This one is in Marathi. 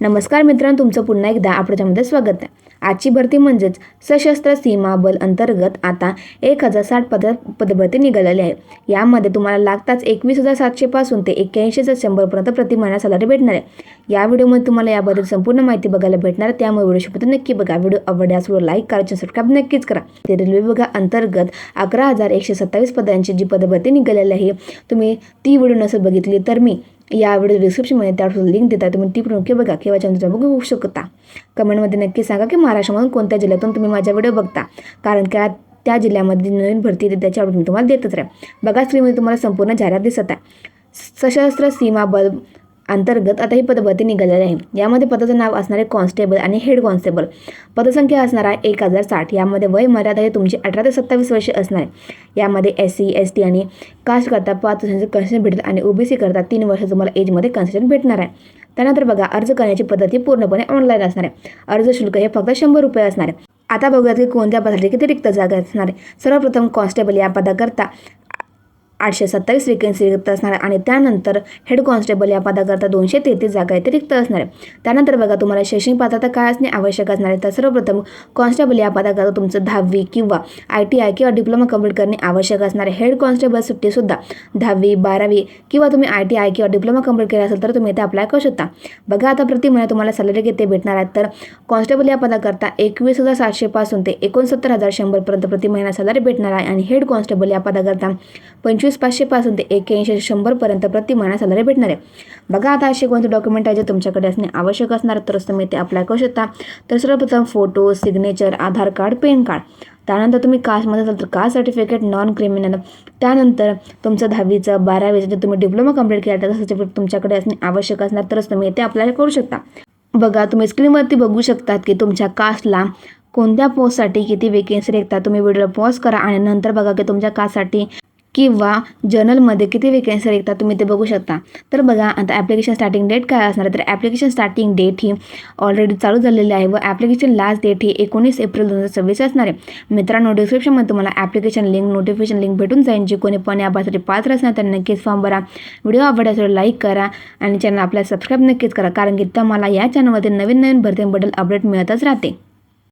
नमस्कार मित्रांनो, तुमचं पुन्हा एकदा आपल्यामध्ये स्वागत आहे. आजची भरती म्हणजेच सशस्त्र सीमा बल अंतर्गत आता 1060 पदभरती निघालेली आहे. यामध्ये तुम्हाला लागताच 21,700 पासून ते 81,100 प्रति महिना सॅलरी भेटणार आहे. या व्हिडिओमध्ये तुम्हाला याबद्दल संपूर्ण माहिती बघायला भेटणार आहे, त्यामुळे व्हिडिओ शेवटपर्यंत नक्की बघा. व्हिडिओ आवडल्यास व्हिडिओ लाईक करा, सबस्क्राईब नक्कीच करा. ते रेल्वे विभागाअंतर्गत 11,127 पदांची जी पदभरती निघालेली आहे, तुम्ही ती व्हिडिओ नसेल बघितली तर मी या व्हिडिओ डिस्क्रिप्शनमध्ये त्यावर लिंक देता, तुम्ही ती पण नक्की बघा किंवा चॅनलचा बघू शकता. कमेंटमध्ये नक्की सांगा की महाराष्ट्रामधून कोणत्या जिल्ह्यातून तुम्ही माझा व्हिडिओ बघता, कारण की त्या जिल्ह्यामध्ये नवीन भरती येते त्याची अपडेट मी तुम्हाला देतच राहील. बघा, स्क्रीनमध्ये तुम्हाला संपूर्ण जाहिरात दिसत आहे. सशस्त्र सीमा बल अंतर्गत आता ही पदभरती निघालेली आहे. यामध्ये पदाचं नाव असणार आहे कॉन्स्टेबल आणि हेड कॉन्स्टेबल. पदसंख्या असणार आहे 1060. यामध्ये वय मर्यादा हे तुमची 18 ते 27 वर्षे असणार आहे. यामध्ये SC ST आणि कास्ट करता 5 वर्षांचे कन्सेशन भेटतात आणि OBC करता 3 वर्ष तुम्हाला एजमध्ये कन्सेशन भेटणार आहे. त्यानंतर बघा, अर्ज करण्याची पद्धती पूर्णपणे ऑनलाईन असणार आहे. अर्ज शुल्क हे फक्त 100 रुपये असणार आहे. आता बघूयात की कोणत्या पदासाठी किती रिक्त जागा असणार आहे. सर्वप्रथम कॉन्स्टेबल या पदाकरता 827 वेकेन्सी रिक्त असणार आहे आणि त्यानंतर हेड कॉन्स्टेबल या पदाकरता 233 जागा आहेत रिक्त असणार आहे. त्यानंतर बघा, तुम्हाला शैक्षणिक पात्रता काय असणे आवश्यक असणार आहे. तर सर्वप्रथम कॉन्स्टेबल या पदाकरता तुमचं 10वी किंवा ITI किंवा डिप्लोमा कंप्लीट करणे आवश्यक असणार आहे. हेड कॉन्स्टेबलसाठी सुद्धा 10वी 12वी किंवा तुम्ही ITI किंवा डिप्लोमा कंप्लीट केला असेल तर तुम्ही इथे अप्लाय करू शकता. बघा, आता प्रति महिना तुम्हाला सॅलरी किती भेटणार आहे. तर कॉन्स्टेबल या पदाकरता 21,700 पासून ते 69,100 प्रति महिना सॅलरी भेटणार आहे आणि हेड कॉन्स्टेबल या पदाकरता 25,500 पासून ते 81,100 प्रति महिना सॅलरी भेटणार आहे. बघा, आता असे कोणते डॉक्युमेंट आहे जे तुमच्याकडे असणे आवश्यक असणार तरच तुम्ही ते अप्लाय करू शकता. तर सर्वप्रथम फोटो, सिग्नेचर, आधार कार्ड, पॅन कार्ड. त्यानंतर तुम्ही कास्टमध्ये असाल तर कास्ट सर्टिफिकेट, नॉन क्रिमिनल. त्यानंतर तुमचं 10वीचं 12वीचं जे तुम्ही डिप्लोमा कंप्लीट केला त्याचं सर्टिफिकेट तुमच्याकडे असणे आवश्यक असणार तरच तुम्ही ते अप्लाय करू शकता. बघा, तुम्ही स्क्रीनवरती बघू शकतात की तुमच्या कास्टला कोणत्या पोस्टसाठी किती वेकेन्सी निघतात. तुम्ही व्हिडिओला पॉज करा आणि नंतर बघा की तुमच्या कास्टसाठी किंवा जर्नलमध्ये किती वेकेन्सी निघतात तुम्ही ते बघू शकता. तर बघा, आता ॲप्लिकेशन स्टार्टिंग डेट काय असणार आहे. तर ॲप्लिकेशन स्टार्टिंग डेट ही ऑलरेडी चालू झालेली आहे व ॲप्लिकेशन लास्ट डेट ही 19 एप्रिल 2026 असणार आहे. मित्रांनो, डिस्क्रिप्शनमध्ये तुम्हाला ॲप्लिकेशन लिंक, नोटिफिकेशन लिंक भेटून जाईल. जे कोणी पण यासाठी पात्र असणार तर नक्कीच फॉर्म भरा. व्हिडिओ आवडल्यास लाईक करा आणि चॅनल आपल्याला सबस्क्राईब नक्कीच करा, कारण की मला या चॅनलमध्ये नवीन भरतींबद्दल अपडेट मिळतच राहते.